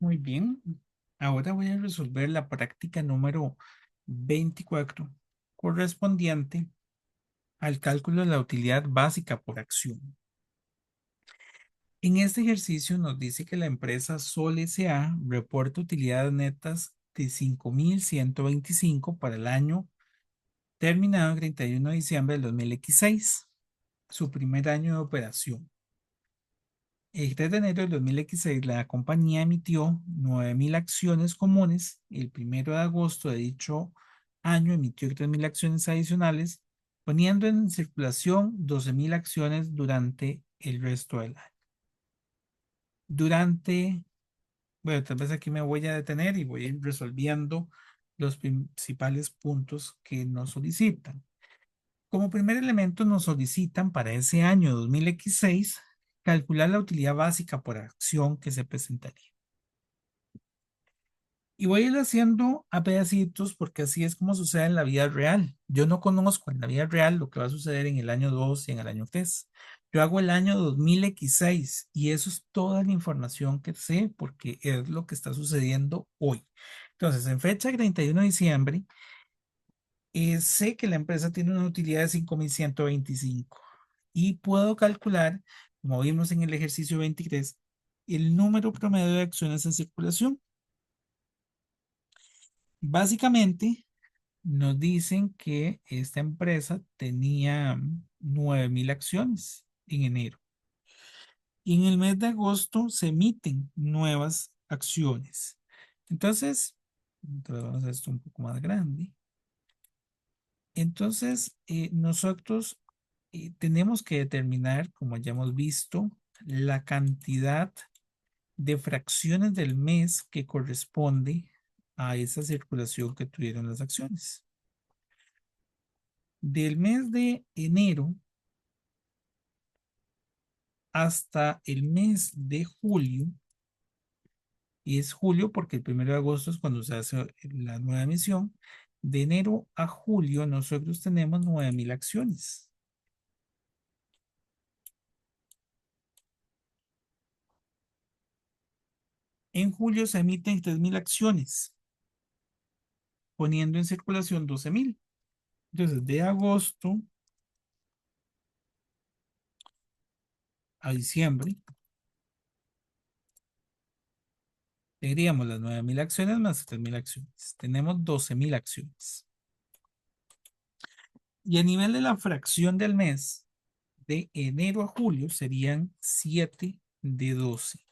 Muy bien. Ahora voy a resolver la práctica número 24, correspondiente al cálculo de la utilidad básica por acción. En este ejercicio nos dice que la empresa Sol S.A. reporta utilidades netas de 5.125 para el año terminado el 31 de diciembre del 2016, su primer año de operación. El 3 de enero del 2016, la compañía emitió 9.000 acciones comunes. El 1 de agosto de dicho año emitió 3.000 acciones adicionales, poniendo en circulación 12.000 acciones durante el resto del año. Bueno, tal vez aquí me voy a detener y voy a ir resolviendo los principales puntos que nos solicitan. Como primer elemento nos solicitan para ese año 2016 calcular la utilidad básica por acción que se presentaría. Y voy a ir haciendo a pedacitos porque así es como sucede en la vida real. Yo no conozco en la vida real lo que va a suceder en el año 2 y en el año 3. Yo hago el año 2016 y eso es toda la información que sé porque es lo que está sucediendo hoy. Entonces, en fecha 31 de diciembre, sé que la empresa tiene una utilidad de 5.125 y puedo calcular, como vimos en el ejercicio 23, el número promedio de acciones en circulación. Básicamente, nos dicen que esta empresa tenía 9.000 acciones en enero y en el mes de agosto se emiten nuevas acciones. Entonces, vamos a hacer esto un poco más grande. Entonces, nosotros tenemos que determinar, como ya hemos visto, la cantidad de fracciones del mes que corresponde a esa circulación que tuvieron las acciones. Del mes de enero hasta el mes de julio, y es julio porque el 1 de agosto es cuando se hace la nueva emisión, de enero a julio nosotros tenemos 9.000 acciones. En julio se emiten 3.000 acciones, poniendo en circulación 12.000. Entonces, de agosto a diciembre, tendríamos las 9.000 acciones más 3.000 acciones. Tenemos 12.000 acciones. Y a nivel de la fracción del mes, de enero a julio serían 7 de 12.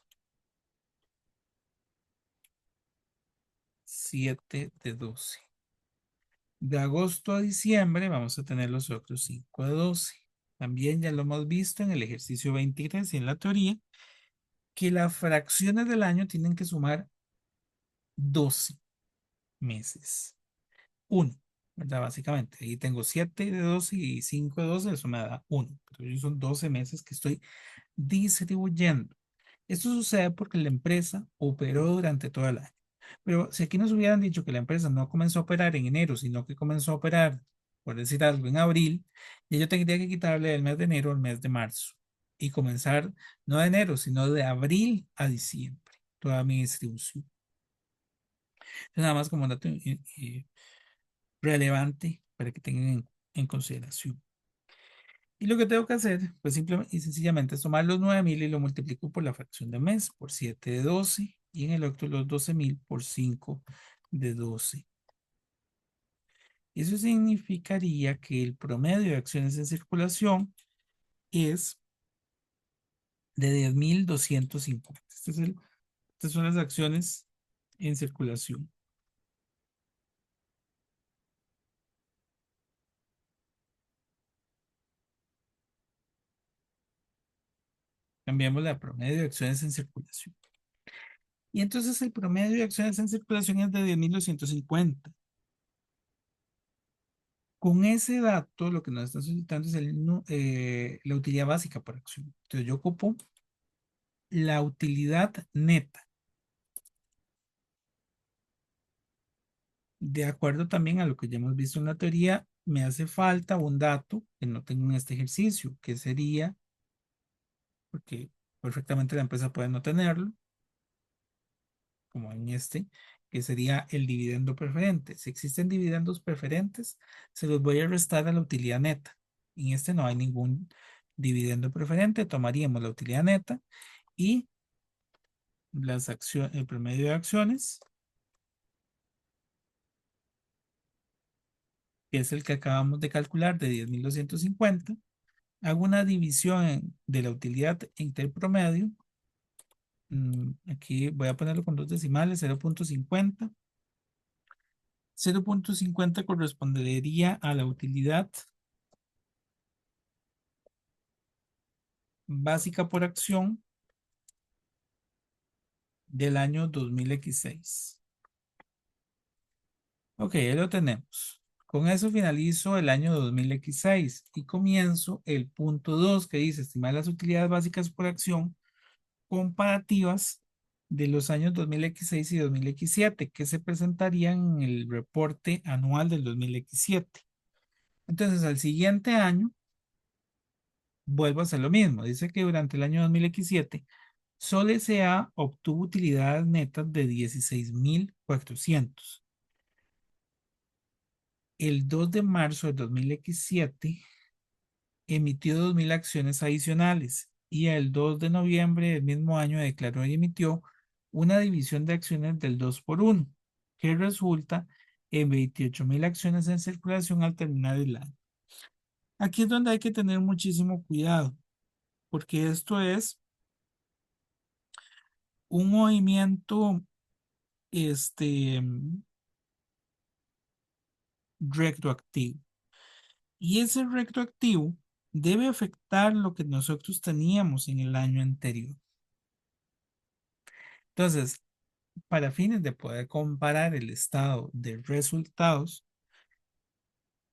7 de 12. De agosto a diciembre vamos a tener los otros 5 de 12. También ya lo hemos visto en el ejercicio 23 y en la teoría, que las fracciones del año tienen que sumar 12 meses. Uno, ¿verdad? Básicamente, ahí tengo 7 de 12 y 5 de 12, eso me da 1. Entonces son 12 meses que estoy distribuyendo. Esto sucede porque la empresa operó durante todo el año. Pero si aquí nos hubieran dicho que la empresa no comenzó a operar en enero, sino que comenzó a operar, por decir algo, en abril, y yo tendría que quitarle el mes de enero al mes de marzo y comenzar no de enero, sino de abril a diciembre, toda mi distribución. Nada más como un dato relevante para que tengan en consideración. Y lo que tengo que hacer, pues simplemente y sencillamente es tomar los 9.000 y lo multiplico por la fracción de mes, por 7 de 12, y en el otro los 12.000 por 5 de 12. Eso significaría que el promedio de acciones en circulación es de 10.250. Estas son las acciones en circulación. Cambiamos la promedio de acciones en circulación. Y entonces el promedio de acciones en circulación es de 10.250. Con ese dato, lo que nos están solicitando es la utilidad básica por acción. Entonces, yo ocupo la utilidad neta. De acuerdo también a lo que ya hemos visto en la teoría, me hace falta un dato que no tengo en este ejercicio, que sería, porque perfectamente la empresa puede no tenerlo, como en este, que sería el dividendo preferente. Si existen dividendos preferentes, se los voy a restar a la utilidad neta. En este no hay ningún dividendo preferente, tomaríamos la utilidad neta y las acciones, el promedio de acciones, que es el que acabamos de calcular de 10.250. Hago una división de la utilidad entre el promedio. Aquí voy a ponerlo con dos decimales, 0.50. 0.50 correspondería a la utilidad básica por acción del año 2016. Ok, ya lo tenemos. Con eso finalizo el año 2016 y comienzo el punto 2 que dice estimar las utilidades básicas por acción comparativas de los años 2016 y 2017 que se presentarían en el reporte anual del 2017. Entonces, al siguiente año, vuelvo a hacer lo mismo. Dice que durante el año 2017, Solo S.A. obtuvo utilidades netas de 16.400. El 2 de marzo de 2017 emitió 2.000 acciones adicionales y el 2 de noviembre del mismo año declaró y emitió una división de acciones del 2 por 1, que resulta en 28.000 acciones en circulación al terminar el año. Aquí es donde hay que tener muchísimo cuidado, porque esto es un movimiento este, retroactivo. Y ese retroactivo debe afectar lo que nosotros teníamos en el año anterior. Entonces, para fines de poder comparar el estado de resultados,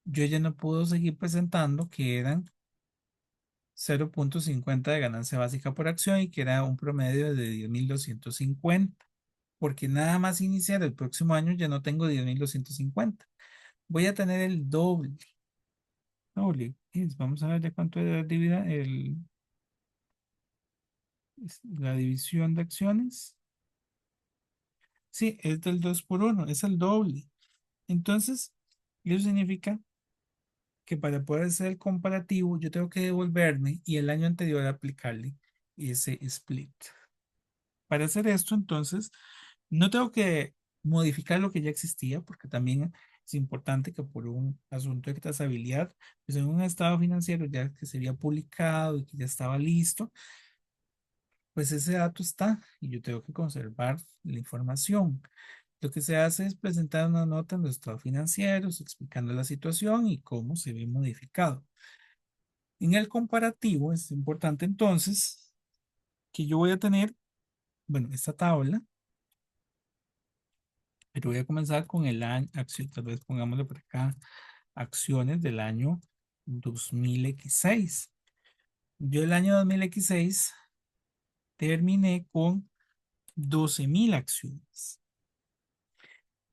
yo ya no puedo seguir presentando que eran 0.50 de ganancia básica por acción y que era un promedio de 10.250, porque nada más iniciar el próximo año ya no tengo 10.250. Voy a tener el doble. Doble. Vamos a ver de cuánto era la división de acciones. Sí, es del 2 por 1, es el doble. Entonces, eso significa que para poder hacer el comparativo, yo tengo que devolverme y el año anterior aplicarle ese split. Para hacer esto, entonces, no tengo que modificar lo que ya existía, porque también es importante que por un asunto de trazabilidad, pues en un estado financiero ya que se había publicado y que ya estaba listo, pues ese dato está y yo tengo que conservar la información. Lo que se hace es presentar una nota en los estados financieros explicando la situación y cómo se ve modificado. En el comparativo es importante entonces que yo voy a tener, bueno, esta tabla, pero voy a comenzar con el año, acción, tal vez pongámosle por acá, acciones del año 2016. Yo el año 2016 terminé con 12.000 acciones.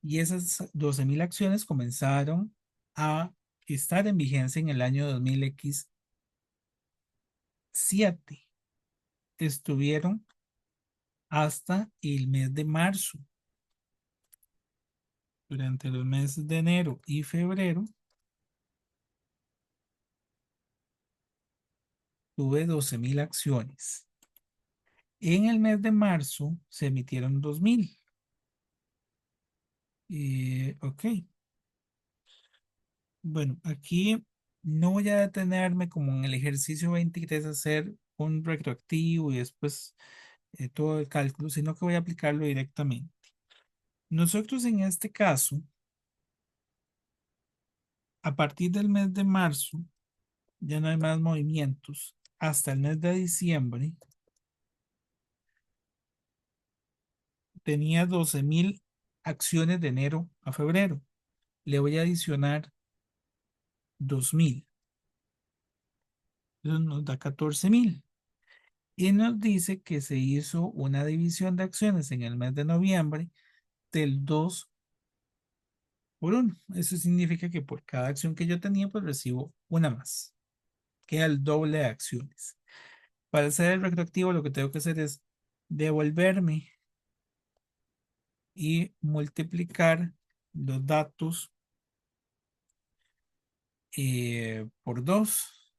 Y esas 12.000 acciones comenzaron a estar en vigencia en el año 2017. Estuvieron hasta el mes de marzo. Durante los meses de enero y febrero tuve 12.000 acciones. En el mes de marzo se emitieron 2.000. Ok. Bueno, aquí no voy a detenerme como en el ejercicio 23 a hacer un retroactivo y después todo el cálculo, sino que voy a aplicarlo directamente. Nosotros en este caso, a partir del mes de marzo, ya no hay más movimientos. Hasta el mes de diciembre tenía 12.000 acciones de enero a febrero. Le voy a adicionar 2.000. Eso nos da 14.000. Y nos dice que se hizo una división de acciones en el mes de noviembre del 2 por 1. Eso significa que por cada acción que yo tenía, pues recibo una más. Queda el doble de acciones. Para hacer el retroactivo, lo que tengo que hacer es devolverme y multiplicar los datos por 2.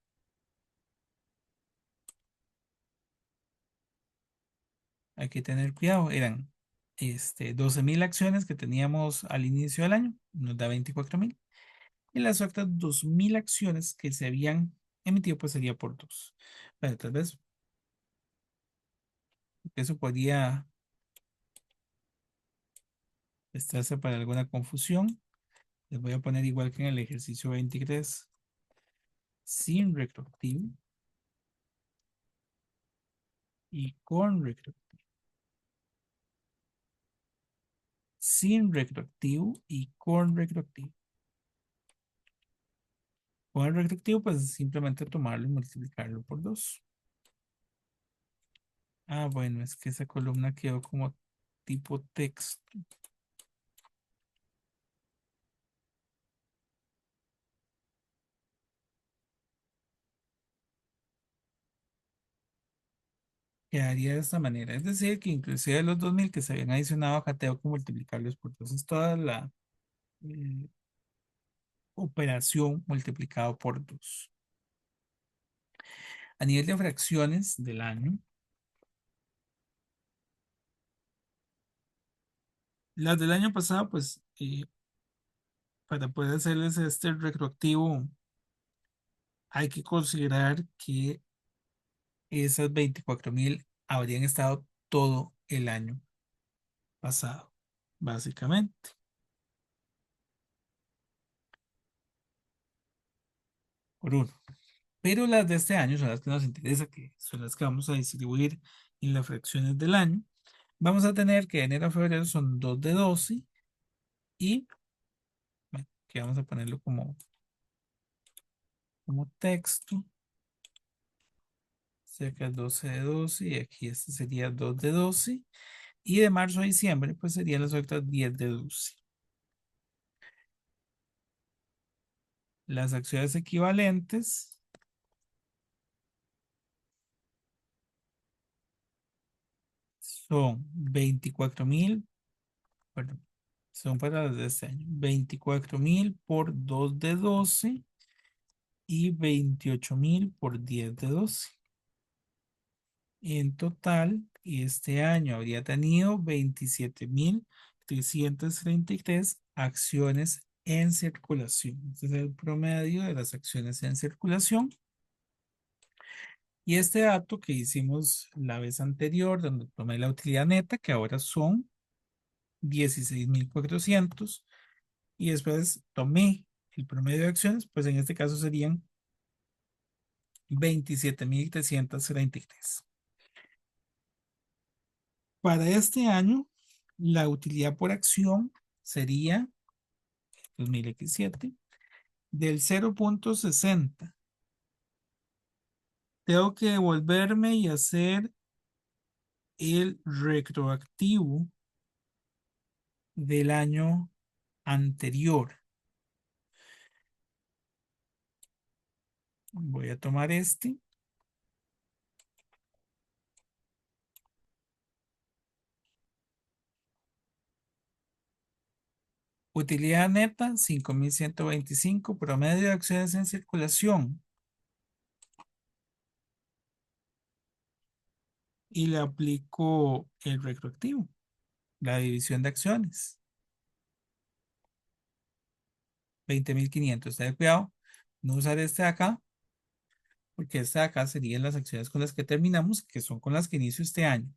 Hay que tener cuidado. Eran 12.000 acciones que teníamos al inicio del año, nos da 24.000. Y las otras 2.000 acciones que se habían emitido, pues sería por 2. Pero tal vez eso podría estarse para alguna confusión. Les voy a poner igual que en el ejercicio 23, sin retroactivo y con retroactivo. Sin retroactivo y con retroactivo. Con el retroactivo, pues simplemente tomarlo y multiplicarlo por 2. Ah, bueno, es que esa columna quedó como tipo texto. Quedaría de esta manera. Es decir, que inclusive los 2.000 que se habían adicionado acá, tengo que multiplicarlos por 2. Es toda la eh, operación multiplicado por 2. A nivel de fracciones del año, las del año pasado, pues para poder hacerles este retroactivo, hay que considerar que esas 24.000 habrían estado todo el año pasado, básicamente, por uno. Pero las de este año son las que nos interesa, que son las que vamos a distribuir en las fracciones del año. Vamos a tener que enero a febrero son 2 de 12 y bueno, que vamos a ponerlo como texto. Cerca 12 de 12 y aquí este sería 2 de 12 y de marzo a diciembre pues serían las otras 10 de 12. Las acciones equivalentes son 24.000, perdón, son para las de este año, 24.000 por 2 de 12 y 28.000 por 10 de 12. En total, este año habría tenido 27.333 acciones en circulación. Este es el promedio de las acciones en circulación. Y este dato que hicimos la vez anterior, donde tomé la utilidad neta, que ahora son 16.400, y después tomé el promedio de acciones, pues en este caso serían 27.333. Para este año, la utilidad por acción sería 2017 del 0.60. Tengo que devolverme y hacer el retroactivo del año anterior. Voy a tomar este. Utilidad neta, 5.125. Promedio de acciones en circulación. Y le aplico el retroactivo, la división de acciones. 20.500. Ten cuidado, no usar este de acá, porque este de acá serían las acciones con las que terminamos, que son con las que inicio este año.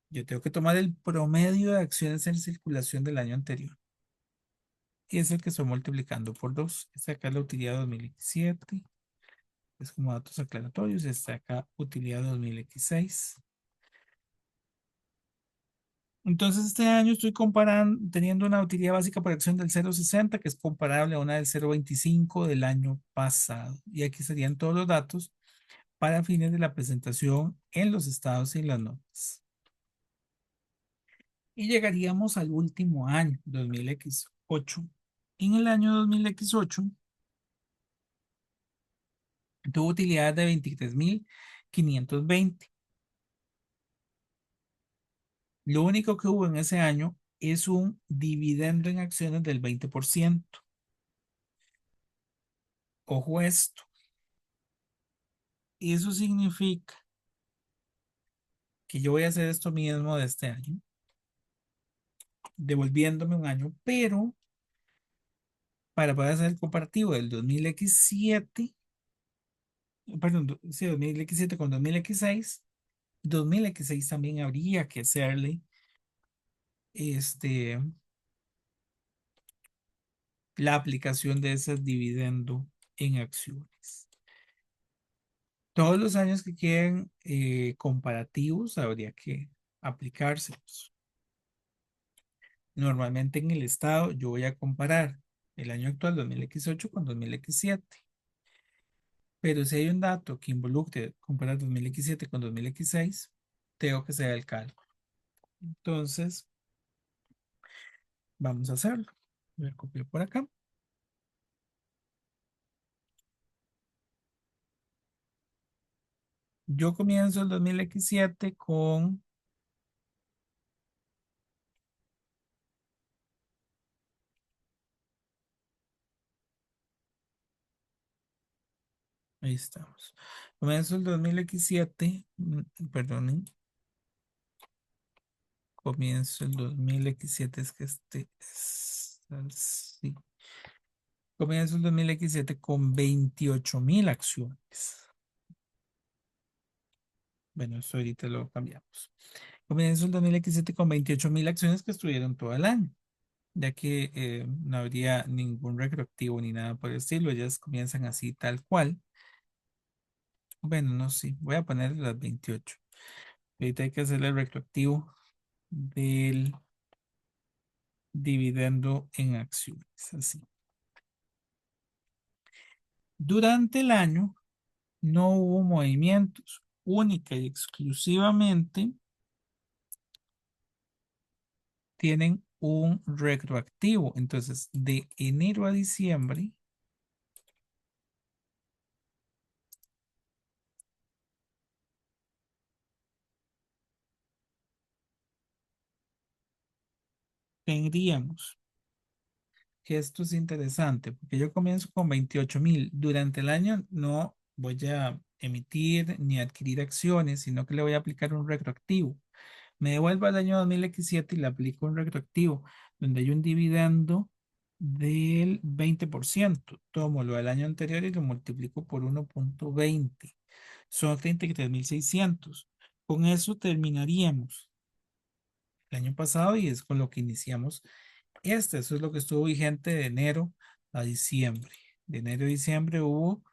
Yo tengo que tomar el promedio de acciones en circulación del año anterior. Y es el que estoy multiplicando por 2. Esta acá es la utilidad 2017. Es como datos aclaratorios. Esta acá, utilidad 2016. Entonces, este año estoy comparando, teniendo una utilidad básica por acción del 0.60, que es comparable a una del 0.25 del año pasado. Y aquí serían todos los datos para fines de la presentación en los estados y las notas. Y llegaríamos al último año, 2008. En el año 2008 tuvo utilidades de 23.520. Lo único que hubo en ese año es un dividendo en acciones del 20%. Ojo esto. Eso significa que yo voy a hacer esto mismo de este año, devolviéndome un año, pero para poder hacer el comparativo del 2017, perdón, sí, 2017 con 2016 también habría que hacerle este, la aplicación de ese dividendo en acciones. Todos los años que queden comparativos habría que aplicárselos. Normalmente en el estado yo voy a comparar el año actual 2018 con 2017. Pero si hay un dato que involucre comparar 2017 con 2016, tengo que hacer el cálculo. Entonces, vamos a hacerlo. Voy a copiar por acá. Yo comienzo el 2017 con, ahí estamos. Comienzo el 2017, perdonen, comienzo el 2017, es que este es así. Comienzo el 2017 con 28,000 acciones. Bueno, eso ahorita lo cambiamos. Comienzo el 2017 con 28,000 acciones que estuvieron todo el año, ya que no habría ningún retroactivo ni nada por el estilo. Ellas comienzan así tal cual. Bueno, no, sí, voy a poner las 28. Ahorita hay que hacer el retroactivo del dividendo en acciones, así. Durante el año no hubo movimientos, única y exclusivamente tienen un retroactivo. Entonces, de enero a diciembre tendríamos que esto es interesante, porque yo comienzo con 28,000. Durante el año no voy a emitir ni adquirir acciones, sino que le voy a aplicar un retroactivo. Me devuelvo al año 2017 y le aplico un retroactivo, donde hay un dividendo del 20%. Tomo lo del año anterior y lo multiplico por 1,20. Son 33,600. Con eso terminaríamos el año pasado y es con lo que iniciamos eso es lo que estuvo vigente de enero a diciembre. De enero a diciembre hubo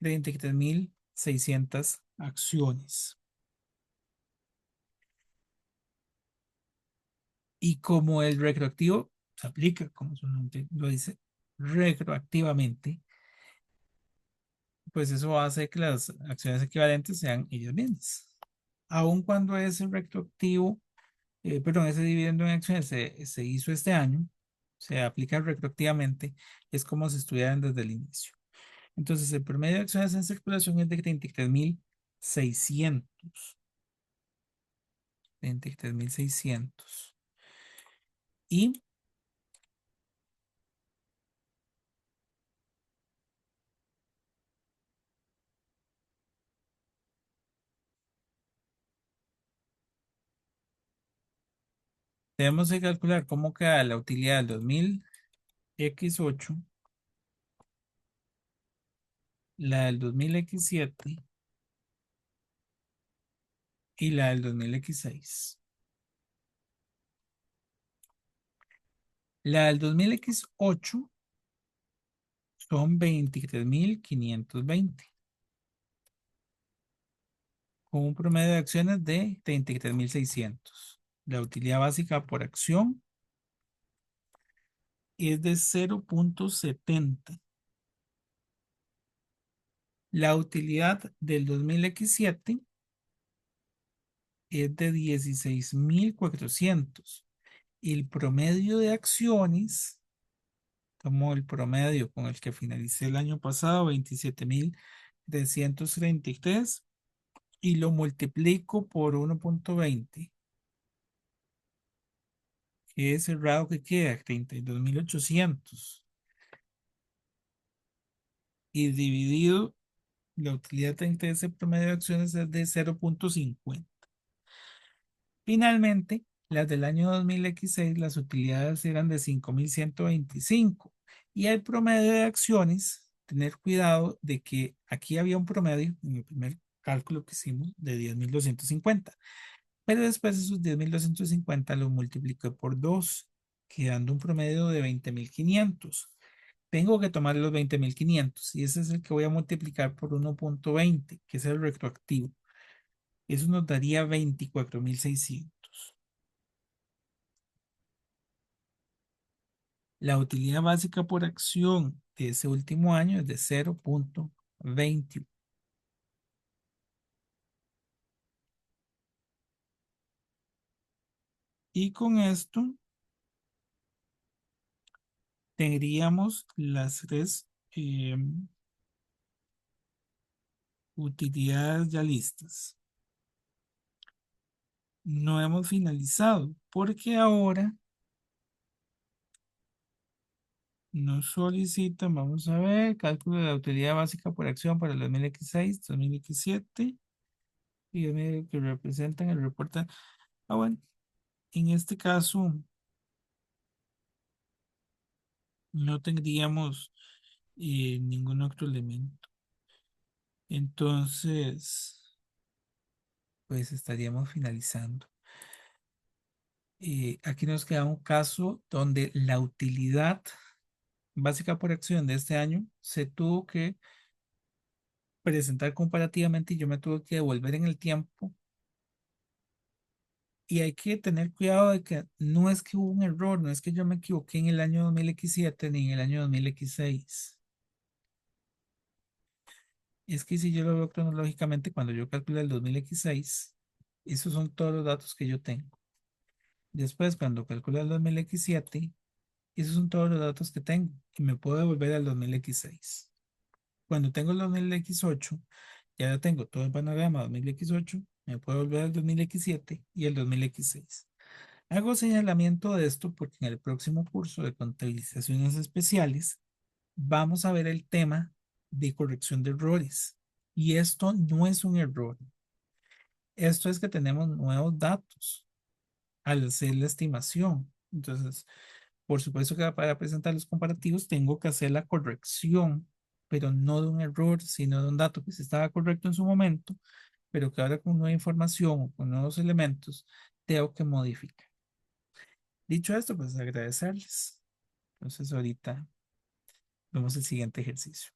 33,600 acciones. Y como el retroactivo se aplica, como su nombre lo dice, retroactivamente, pues eso hace que las acciones equivalentes sean ellas mismas. Aun cuando ese retroactivo, perdón, ese dividendo en acciones se hizo este año, se aplica retroactivamente, es como si estuvieran desde el inicio. Entonces, el promedio de acciones en circulación es de 33,600. 33,600. Y tenemos que calcular cómo queda la utilidad del 2000X8, la del 2000X7 y la del 2000X6. La del 2000X8 son 23,520, con un promedio de acciones de 33,600. La utilidad básica por acción es de 0,70. La utilidad del 2000X7 es de 16,400. El promedio de acciones, tomo el promedio con el que finalicé el año pasado, 27,333, y lo multiplico por 1,20. ese cerrado que queda, 32.800 y dividido, la utilidad de ese promedio de acciones es de 0.50. Finalmente, las del año 2016, las utilidades eran de 5.125 y el promedio de acciones, tener cuidado de que aquí había un promedio en el primer cálculo que hicimos de 10.250, pero después esos 10.250 lo multipliqué por 2, quedando un promedio de 20.500. Tengo que tomar los 20.500 y ese es el que voy a multiplicar por 1.20, que es el retroactivo. Eso nos daría 24.600. La utilidad básica por acción de ese último año es de 0.21. Y con esto tendríamos las tres utilidades ya listas. No hemos finalizado porque ahora nos solicitan, vamos a ver, cálculo de la utilidad básica por acción para el 2016, 2017 y que representan el reporte. Ah, bueno, en este caso no tendríamos ningún otro elemento. Entonces, pues estaríamos finalizando. Aquí nos queda un caso donde la utilidad básica por acción de este año se tuvo que presentar comparativamente y yo me tuve que devolver en el tiempo. Y hay que tener cuidado de que no es que hubo un error, no es que yo me equivoqué en el año 2017 ni en el año 2016. Es que si yo lo veo cronológicamente, cuando yo calculo el 2016, esos son todos los datos que yo tengo. Después, cuando calculo el 2017, esos son todos los datos que tengo y me puedo devolver al 2016. Cuando tengo el 2018, ya tengo todo el panorama 2018, me puedo volver al 2017 y el 2016. Hago señalamiento de esto porque en el próximo curso de contabilizaciones especiales vamos a ver el tema de corrección de errores. Y esto no es un error. Esto es que tenemos nuevos datos al hacer la estimación. Entonces, por supuesto que para presentar los comparativos tengo que hacer la corrección, pero no de un error, sino de un dato que sí estaba correcto en su momento, pero que ahora con nueva información o con nuevos elementos tengo que modificar. Dicho esto, pues agradecerles. Entonces ahorita vemos el siguiente ejercicio.